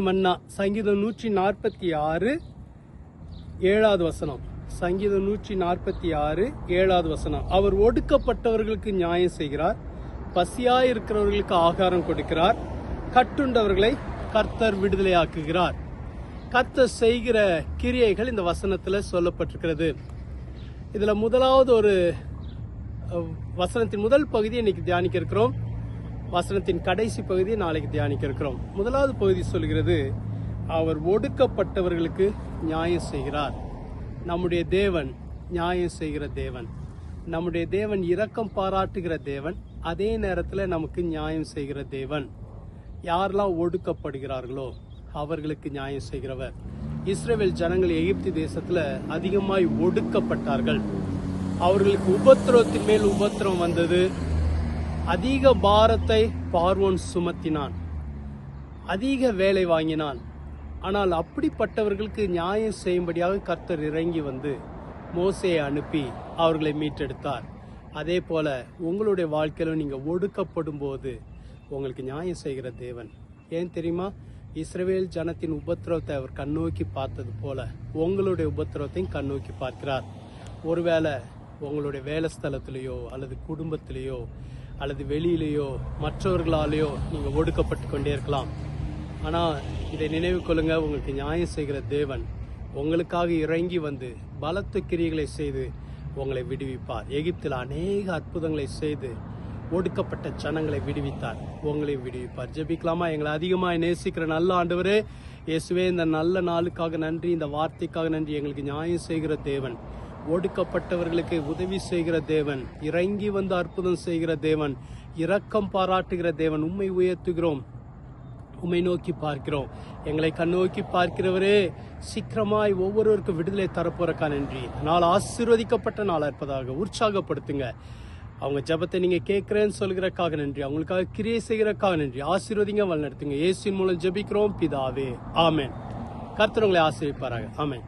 மன்னா. சங்கீதம் 146 7வது வசனம். சங்கீதம் 146 7வது வசனம். அவர் ஒடுக்கப்பட்டவர்களுக்கு நியாயம் செய்கிறார், பசியாய் இருக்கிறவர்களுக்கு ஆகாரம் கொடுக்கிறார், கட்டுண்டவர்களை கர்த்தர் விடுதலையாக்குகிறார். கர்த்தர் செய்கிற கிரியைகள் இந்த வசனத்துல சொல்லப்பட்டிருக்கிறது. இதுல முதலாவது ஒரு வசனத்தின் முதல் பகுதியை இன்னைக்கு தியானிக்க இருக்கிறோம். வசனத்தின் கடைசி பகுதியை நாளைக்கு தியானிக்க இருக்கிறோம். முதலாவது பகுதி சொல்கிறது, அவர் ஒடுக்கப்பட்டவர்களுக்கு நியாயம் செய்கிறார். நம்முடைய தேவன் நியாயம் செய்கிற தேவன். நம்முடைய தேவன் இரக்கம் பாராட்டுகிற தேவன், அதே நேரத்தில் நமக்கு நியாயம் செய்கிற தேவன். யாரெல்லாம் ஒடுக்கப்படுகிறார்களோ அவர்களுக்கு நியாயம் செய்கிறவர். இஸ்ரவேல் ஜனங்கள் எகிப்து தேசத்துல அதிகமாய் ஒடுக்கப்பட்டார்கள். அவர்களுக்கு உபத்திரவத்தின் மேல் உபத்திரவம் வந்தது. அதிக பாரத்தை பார்வோன் சுமத்தினான், அதிக வேலை வாங்கினான். ஆனால் அப்படிப்பட்டவர்களுக்கு நியாயம் செய்யும்படியாக கர்த்தர் இறங்கி வந்து மோசேயை அனுப்பி அவர்களை மீட்டெடுத்தார். அதே போல உங்களுடைய வாழ்க்கையில நீங்க ஒடுக்கப்படும் போது உங்களுக்கு நியாயம் செய்கிற தேவன். ஏன் தெரியுமா? இஸ்ரவேல் ஜனத்தின் உபத்திரவத்தை அவர் கண்ணோக்கி பார்த்தது போல உங்களுடைய உபத்திரவத்தையும் கண்ணோக்கி பார்க்கிறார். ஒருவேளை உங்களுடைய வேலை ஸ்தலத்திலேயோ அல்லது குடும்பத்திலேயோ அல்லது வெளியிலேயோ மற்றவர்களாலேயோ நீங்க ஒடுக்கப்பட்டு கொண்டே இருக்கலாம். ஆனா இதை நினைவு கொள்ளுங்க, உங்களுக்கு நியாயம் செய்கிற தேவன் உங்களுக்காக இறங்கி வந்து பலத்த கிரியைகளை செய்து உங்களை விடுவிப்பார். எகிப்தில் அநேக அற்புதங்களை செய்து ஒடுக்கப்பட்ட ஜனங்களை விடுவித்தார், உங்களையும் விடுவிப்பார். ஜெபிக்கலாமா? எங்களை அதிகமாக நேசிக்கிற நல்ல ஆண்டவரே, இயேசுவே, இந்த நல்ல நாளுக்காக நன்றி, இந்த வார்த்தைக்காக நன்றி. எங்களுக்கு நியாயம் செய்கிற தேவன், ஒடுக்கப்பட்டவர்களுக்கு உதவி செய்கிற தேவன், இறங்கி வந்து அற்புதம் செய்கிற தேவன், இரக்கம் பாராட்டுகிற தேவன். உம்மை உயர்த்துகிறோம், உம்மை நோக்கி பார்க்கிறோம். எங்களை கண்ணோக்கி பார்க்கிறவரே, சீக்கிரமாய் ஒவ்வொருவருக்கும் விடுதலை தரப்போறக்கா நன்றி. நாள் ஆசீர்வதிக்கப்பட்ட நாளா இருப்பதாக உற்சாகப்படுத்துங்க. அவங்க ஜெபத்தை நீங்க கேட்கிறேன்னு சொல்கிறக்காக நன்றி. அவங்களுக்காக கிரியை செய்கிறக்காக நன்றி. ஆசீர்வதிங்க, வழிநடத்துங்க. இயேசுவின் மூலம் ஜெபிக்கிறோம் பிதாவே, ஆமென். கர்த்தர் உங்களை ஆசீர்வதிப்பாராக. ஆமென்.